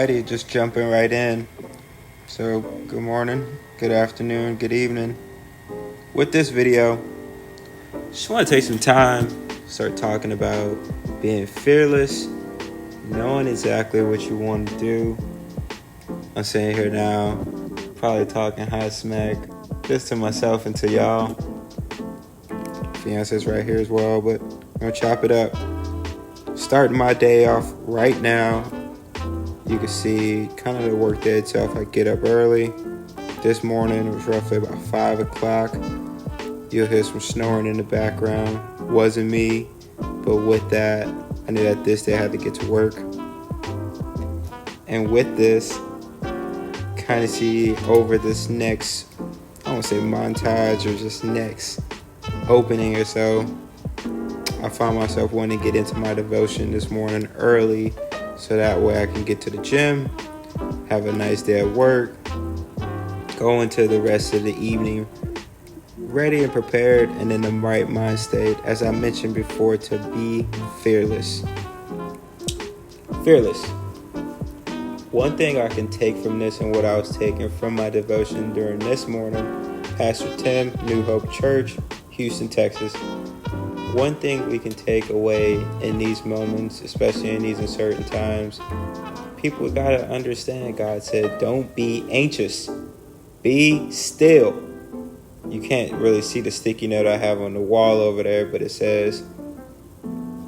Alrighty, just jumping right in. So, good morning, good afternoon, good evening. With this video, just want to take some time, start talking about being fearless, knowing exactly what you want to do. I'm sitting here now, probably talking high smack, just to myself and to y'all. Fiance's right here as well, but I'm gonna chop it up. Starting my day off right now. You can see kind of the work day itself. I get up early. This morning it was roughly about 5 o'clock. You'll hear some snoring in the background. Wasn't me, but with that, I knew that this day I had to get to work. And with this, kind of see over this next, I won't say montage or just next opening or so, I found myself wanting to get into my devotion this morning early so that way I can get to the gym, have a nice day at work, go into the rest of the evening ready and prepared and in the right mind state, as I mentioned before, to be fearless. Fearless. One thing I can take from this and what I was taking from my devotion during this morning, Pastor Tim, New Hope Church, Houston, Texas. One thing we can take away in these moments, especially in these uncertain times, people gotta understand God said, don't be anxious. Be still. You can't really see the sticky note I have on the wall over there, but it says,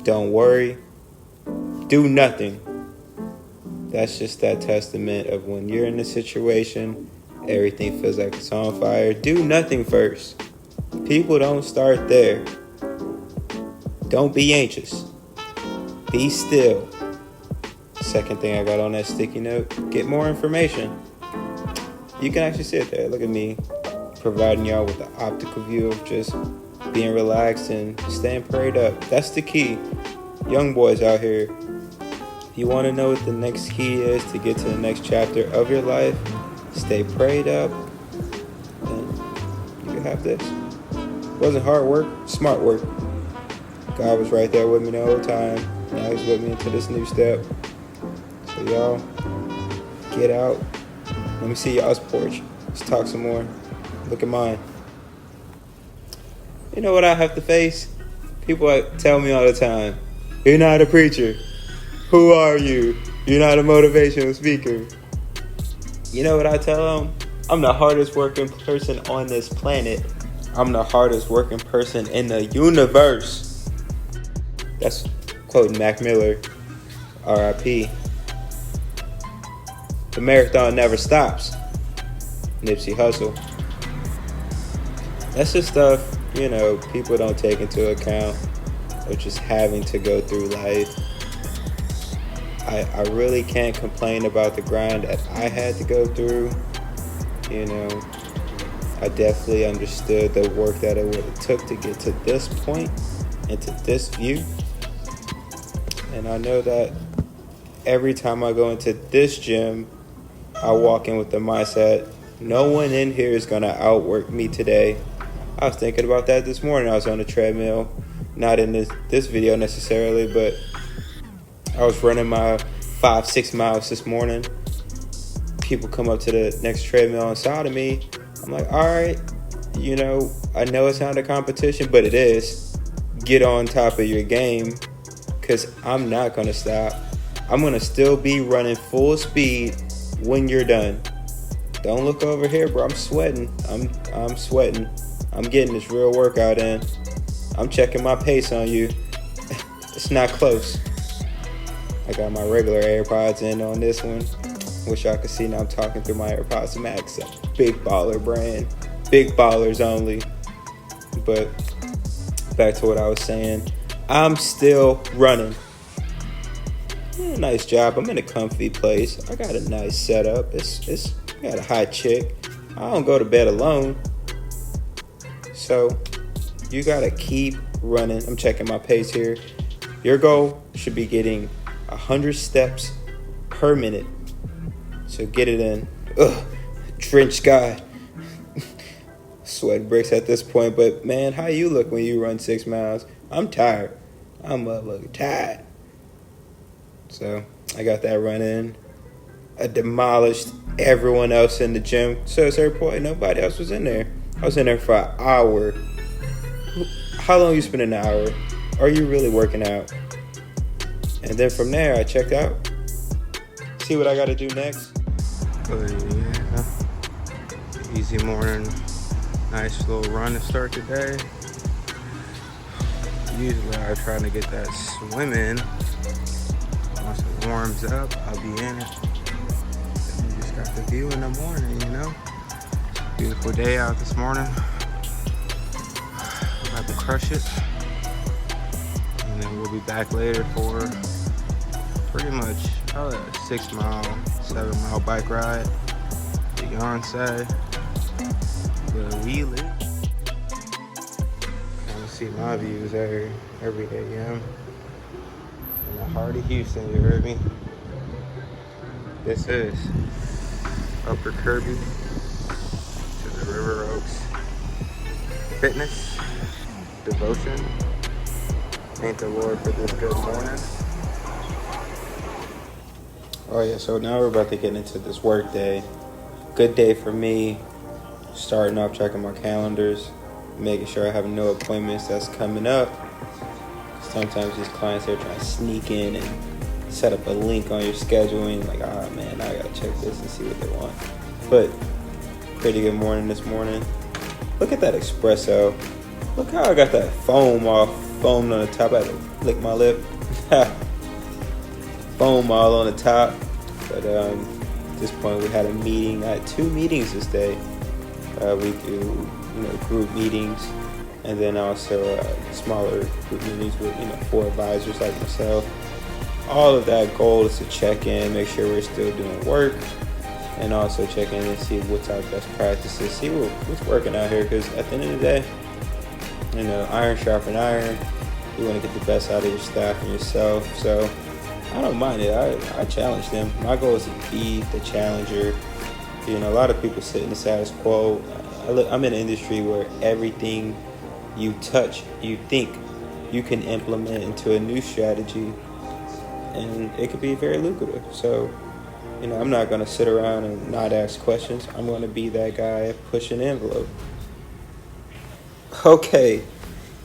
don't worry, do nothing. That's just that testament of when you're in a situation, everything feels like it's on fire. Do nothing first. People don't start there. Don't be anxious. Be still. Second thing I got on that sticky note, get more information. You can actually sit there. Look at me providing y'all with the optical view of just being relaxed and staying prayed up. That's the key. Young boys out here, if you want to know what the next key is to get to the next chapter of your life, stay prayed up, and you can have this. It wasn't hard work, smart work. God was right there with me the whole time. Now he's with me into this new step. So y'all, get out. Let me see y'all's porch. Let's talk some more. Look at mine. You know what I have to face? People tell me all the time, you're not a preacher. Who are you? You're not a motivational speaker. You know what I tell them? I'm the hardest working person on this planet. I'm the hardest working person in the universe. That's quoting Mac Miller, R.I.P. The marathon never stops. Nipsey Hussle. That's just stuff, people don't take into account of just having to go through life. I really can't complain about the grind that I had to go through. I definitely understood the work that it would have took to get to this point and to this view. And I know that every time I go into this gym, I walk in with the mindset, no one in here is going to outwork me today. I was thinking about that this morning. I was on the treadmill, not in this video necessarily, but I was running my 5-6 miles this morning. People come up to the next treadmill inside of me. I'm like, all right, I know it's not a competition, but it is. Get on top of your game, because I'm not going to stop. I'm going to still be running full speed when you're done. Don't look over here, bro. I'm sweating. I'm sweating. I'm getting this real workout in. I'm checking my pace on you. It's not close. I got my regular AirPods in on this one. Wish y'all could see now I'm talking through my AirPods Max. A big baller brand. Big ballers only. But back to what I was saying. I'm still running. Yeah, nice job. I'm in a comfy place. I got a nice setup. I got a hot chick. I don't go to bed alone. So you gotta keep running. I'm checking my pace here. Your goal should be getting 100 steps per minute. So get it in. Drenched guy. Sweat bricks at this point. But man, how you look when you run 6 miles? I'm tired. I'm motherfucking tired. So I got that run in. I demolished everyone else in the gym. So at a certain point, nobody else was in there. I was in there for an hour. How long you spend an hour? Are you really working out? And then from there, I checked out. See what I got to do next. But yeah, easy morning. Nice little run to start the day. Usually I try to get that swim in. Once it warms up, I'll be in it. And we just got the view in the morning, you know? Beautiful day out this morning. About to crush it. And then we'll be back later for pretty much probably a 6 mile, 7 mile bike ride. The Beyonce. The wheelie. See my views every day, yeah. In the heart of Houston, you heard me? This is Upper Kirby to the River Oaks. Fitness, devotion. Thank the Lord for this good morning. Oh yeah, so now we're about to get into this work day. Good day for me. Starting off checking my calendars. Making sure I have no appointments that's coming up. Sometimes these clients are trying to sneak in and set up a link on your schedule and like, oh man, I gotta check this and see what they want. But pretty good morning this morning. Look at that espresso. Look how I got that foamed on the top. I had to lick my lip. Foam all on the top. But at this point we had a meeting. I had 2 meetings this day. We do group meetings, and then also smaller group meetings with 4 advisors like myself. All of that goal is to check in, make sure we're still doing work, and also check in and see what's our best practices, see what's working out here. Because at the end of the day, iron sharpen iron. You want to get the best out of your staff and yourself. So I don't mind it. I challenge them. My goal is to be the challenger. A lot of people sit in the status quo. I'm in an industry where everything you touch, you think you can implement into a new strategy, and it could be very lucrative. So, I'm not going to sit around and not ask questions. I'm going to be that guy pushing the envelope. Okay,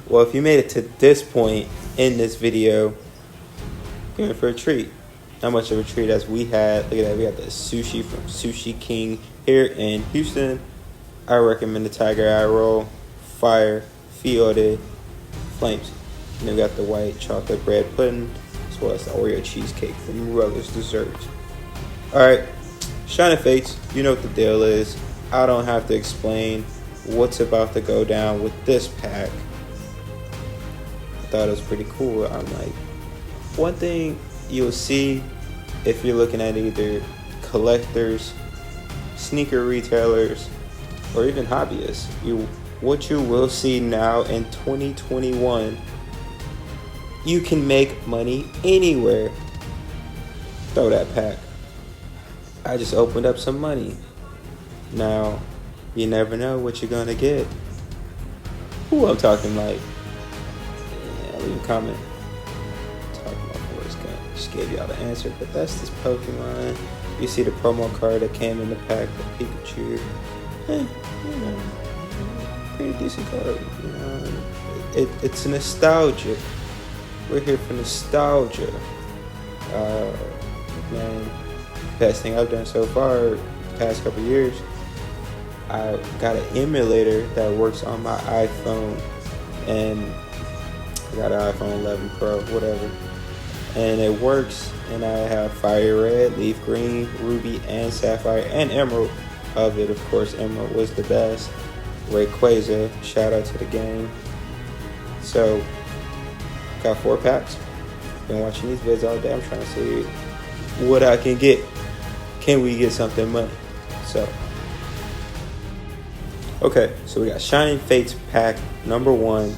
well, if you made it to this point in this video, you're in for a treat. How much of a treat as we had. Look at that, we got the sushi from Sushi King here in Houston. I recommend the Tiger Eye Roll, Fire, Fiore, Flames. And we got the white chocolate bread pudding, as well as the Oreo cheesecake from Ruggers Desserts. Alright, Shining Fates, you know what the deal is. I don't have to explain what's about to go down with this pack. I thought it was pretty cool. I'm like, one thing you'll see if you're looking at either collectors, sneaker retailers, or even hobbyists, what you will see now in 2021, you can make money anywhere. Throw that pack. I just opened up some money. Now, you never know what you're gonna get. Who I'm talking like? Yeah, leave a comment. Talking about Forrest Gump. Just gave y'all the answer, but that's this Pokemon. You see the promo card that came in the pack with Pikachu. Pretty decent card. It's nostalgic. We're here for nostalgia. Man, best thing I've done so far the past couple years, I got an emulator that works on my iPhone, and I got an iPhone 11 Pro, whatever, and it works, and I have Fire Red, Leaf Green, Ruby, and Sapphire, and Emerald of it. Of course, Emerald was the best. Rayquaza, shout out to the game. So, got 4 packs. Been watching these vids all day. I'm trying to see what I can get. Can we get something money? So, okay, so we got Shining Fates pack number 1.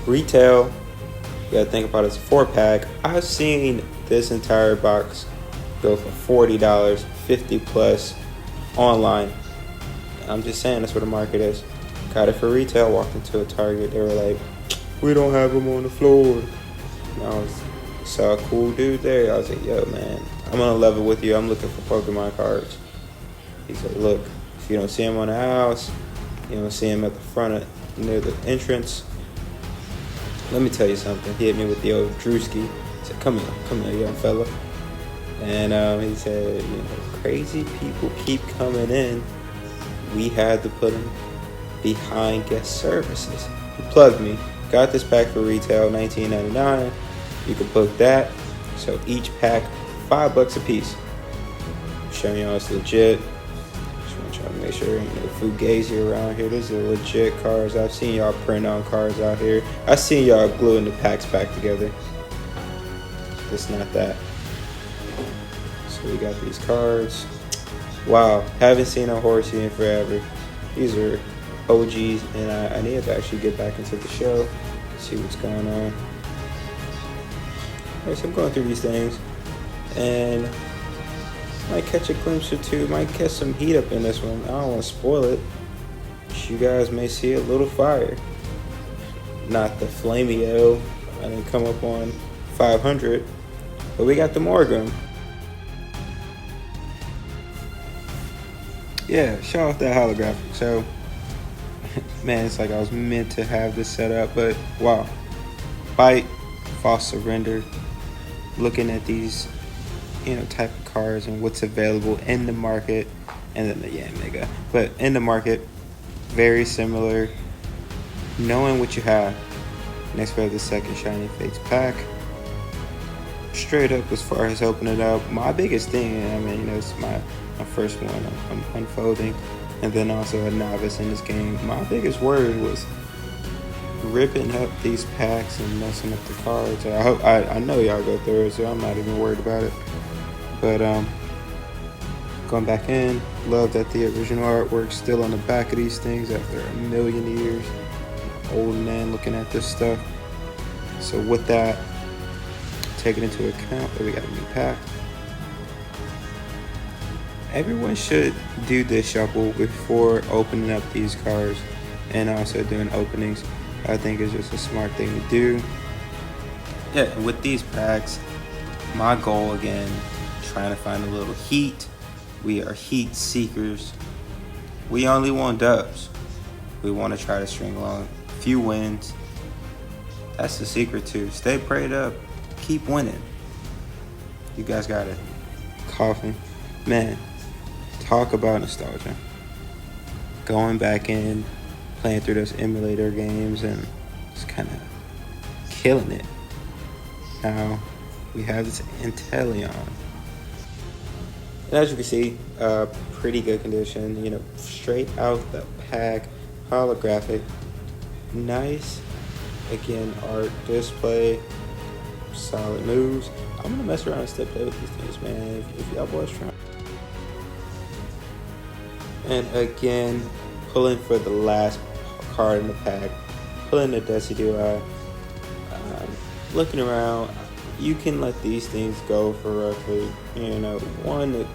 Retail, you gotta think about it, it's a 4-pack. I've seen this entire box go for $40, 50 plus online. I'm just saying that's where the market is. Got it for retail, walked into a Target, they were like, we don't have them on the floor. And I saw a cool dude there. I was like, yo man, I'm on a level with you. I'm looking for Pokemon cards. He said, look, if you don't see him on the house, you don't see him at the front of, near the entrance, let me tell you something. He hit me with the old Drewski. He said, come here, young fella. And he said, crazy people keep coming in. We had to put them behind guest services. He plugged me. Got this pack for retail, $19.99. You can book that. So each pack, $5 a piece. Showing y'all it's legit. Just want to try to make sure Fugazi around here. These are legit cards. I've seen y'all print on cards out here. I've seen y'all gluing the packs back together. It's not that. So we got these cards. Wow, haven't seen a horsey in forever. These are OGs, and I need to actually get back into the show, see what's going on. Alright, so I'm going through these things, and might catch a glimpse or two, might catch some heat up in this one. I don't want to spoil it, but you guys may see a little fire. Not the Flameo, I didn't come up on 500, but we got the Morgan. Yeah, show off that holographic. So, man, it's like I was meant to have this set up, but wow. Bite, false surrender, looking at these, type of cards and what's available in the market, and then the Mega. But in the market, very similar. Knowing what you have. Next we have the second Shiny Fates pack. Straight up as far as opening it up, my biggest thing, it's my first one I'm unfolding, and then also a novice in this game. My biggest worry was ripping up these packs and messing up the cards. I know y'all go through it, so I'm not even worried about it. But going back in, love that the original artwork's still on the back of these things after a million years. Old man looking at this stuff. So with that, taking into account that we got a new pack, everyone should do this shuffle before opening up these cards and also doing openings. I think it's just a smart thing to do. Yeah, and with these packs, my goal again, trying to find a little heat. We are heat seekers. We only want dubs. We want to try to string along a few wins. That's the secret too. Stay prayed up. Keep winning. You guys got it. Coughing. Man, talk about nostalgia. Going back in, playing through those emulator games, and just kind of killing it. Now, we have this Inteleon. And as you can see, pretty good condition. Straight out the pack, holographic. Nice, again, art display. Solid moves. I'm gonna mess around and still play with these things, man. If y'all boys trying. And again, pulling for the last card in the pack, pulling the Decidueye. Looking around, you can let these things go for roughly, one that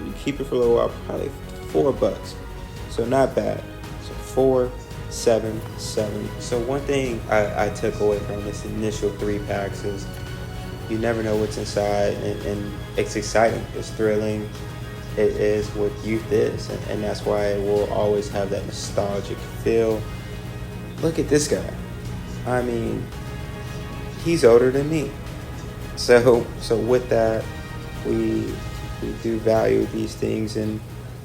you keep it for a little while, probably $4. So not bad. So 4, 7, 7. So one thing I took away from this initial 3 packs is you never know what's inside, and it's exciting, it's thrilling. It is what youth is, and that's why it will always have that nostalgic feel. Look at this guy. I mean, he's older than me. So with that, we do value these things, and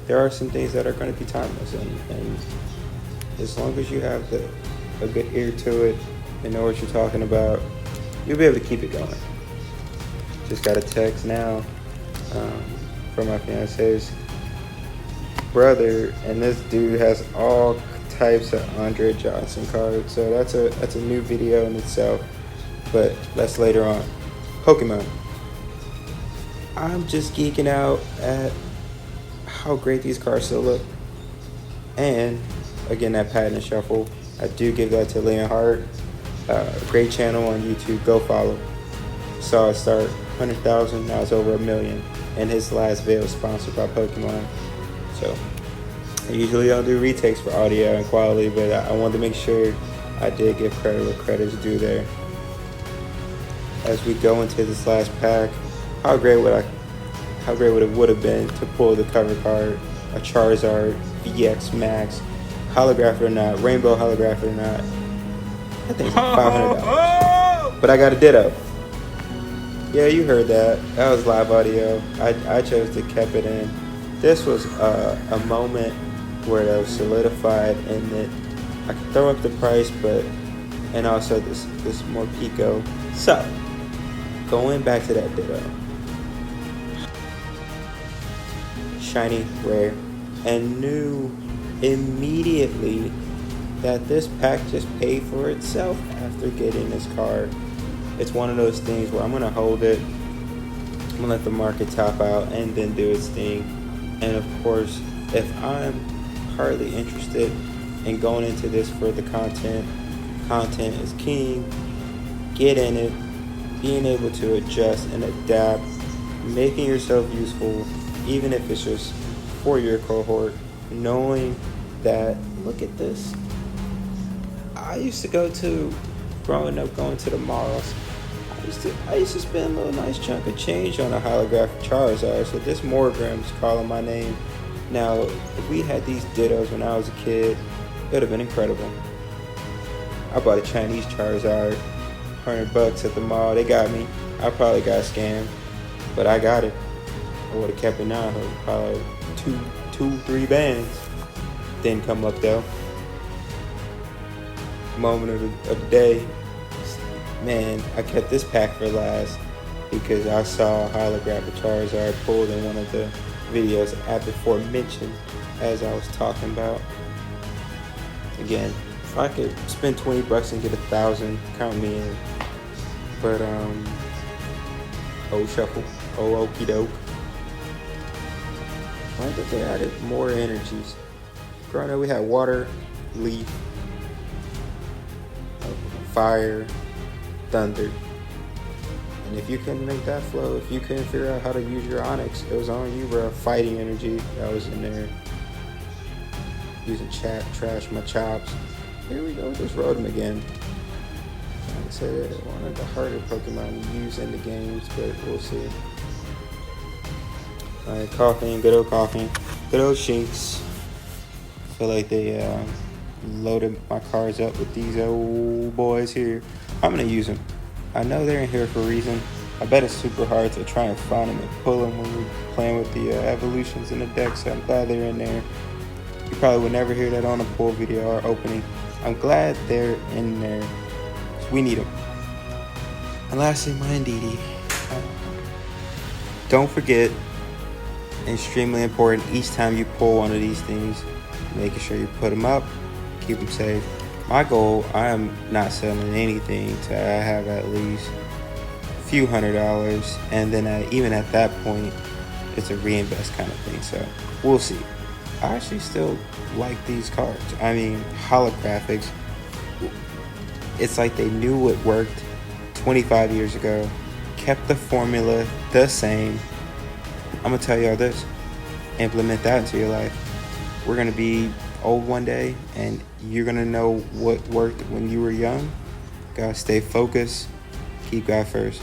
there are some things that are going to be timeless, and as long as you have a good ear to it and know what you're talking about, you'll be able to keep it going. Just got a text now from my fiance's brother, and this dude has all types of Andre Johnson cards, so that's a new video in itself, but that's later on. Pokemon. I'm just geeking out at how great these cards still look, and again, that patent shuffle, I do give that to Leon Hart. Great channel on YouTube, go follow. Saw it start 100,000, now it's over 1 million, and his last video was sponsored by Pokemon. So I usually don't do retakes for audio and quality, but I wanted to make sure I did give credit where credit's due there. As we go into this last pack, how great would how great would have been to pull the cover card, a Charizard VX Max, holographic or not, rainbow holographic or not. I think it's like $500. But I got a Ditto. Yeah, you heard that. That was live audio. I chose to keep it in. This was a moment where I was solidified and that I could throw up the price, and also this more Pico. So, going back to that Ditto. Shiny, rare, and knew immediately that this pack just paid for itself after getting this card. It's one of those things where I'm going to hold it, I'm going to let the market top out and then do its thing. And of course, if I'm hardly interested in going into this for the content is king, get in it, being able to adjust and adapt, making yourself useful, even if it's just for your cohort, knowing that, look at this. I used to growing up, going to the malls, I used to spend a little nice chunk of change on a holographic Charizard, so this Morgram's calling my name. Now, if we had these Dittos when I was a kid, it would have been incredible. I bought a Chinese Charizard, $100 at the mall. They got me. I probably got scammed, but I got it. I would have kept it now. Probably two, 3 bands. Didn't come up though. Moment of the day. Man, I kept this pack for last because I saw a holographic Charizard pulled in one of the videos I before mentioned as I was talking about. Again, if I could spend $20 and get 1,000, count me in. But shuffle, okie doke. I think they added more energies. Growing up, we had water, leaf, fire, thunder. And if you couldn't make that flow, if you couldn't figure out how to use your Onyx, it was on you, bro. Fighting energy, that was in there. Using trash my chops. Here we go, just rode him again. Like I said, one of the harder Pokemon to use in the games, but we'll see. Alright, coughing, good old Shinx. Feel like they loaded my cards up with these old boys here. I'm gonna use them. I know they're in here for a reason. I bet it's super hard to try and find them and pull them when we're playing with the evolutions in the deck, so I'm glad they're in there. You probably would never hear that on a pull video or opening. I'm glad they're in there. We need them. And lastly, my Indeedee. Don't forget, extremely important, each time you pull one of these things, making sure you put them up, keep them safe. My goal, I am not selling anything till I have at least a few $100s, and then even at that point, it's a reinvest kind of thing, so we'll see. I actually still like these cards. I mean, holographics, it's like they knew it worked 25 years ago, kept the formula the same. I'm gonna tell y'all this, implement that into your life. We're gonna be old one day and you're gonna know what worked when you were young. Gotta stay focused, keep God first.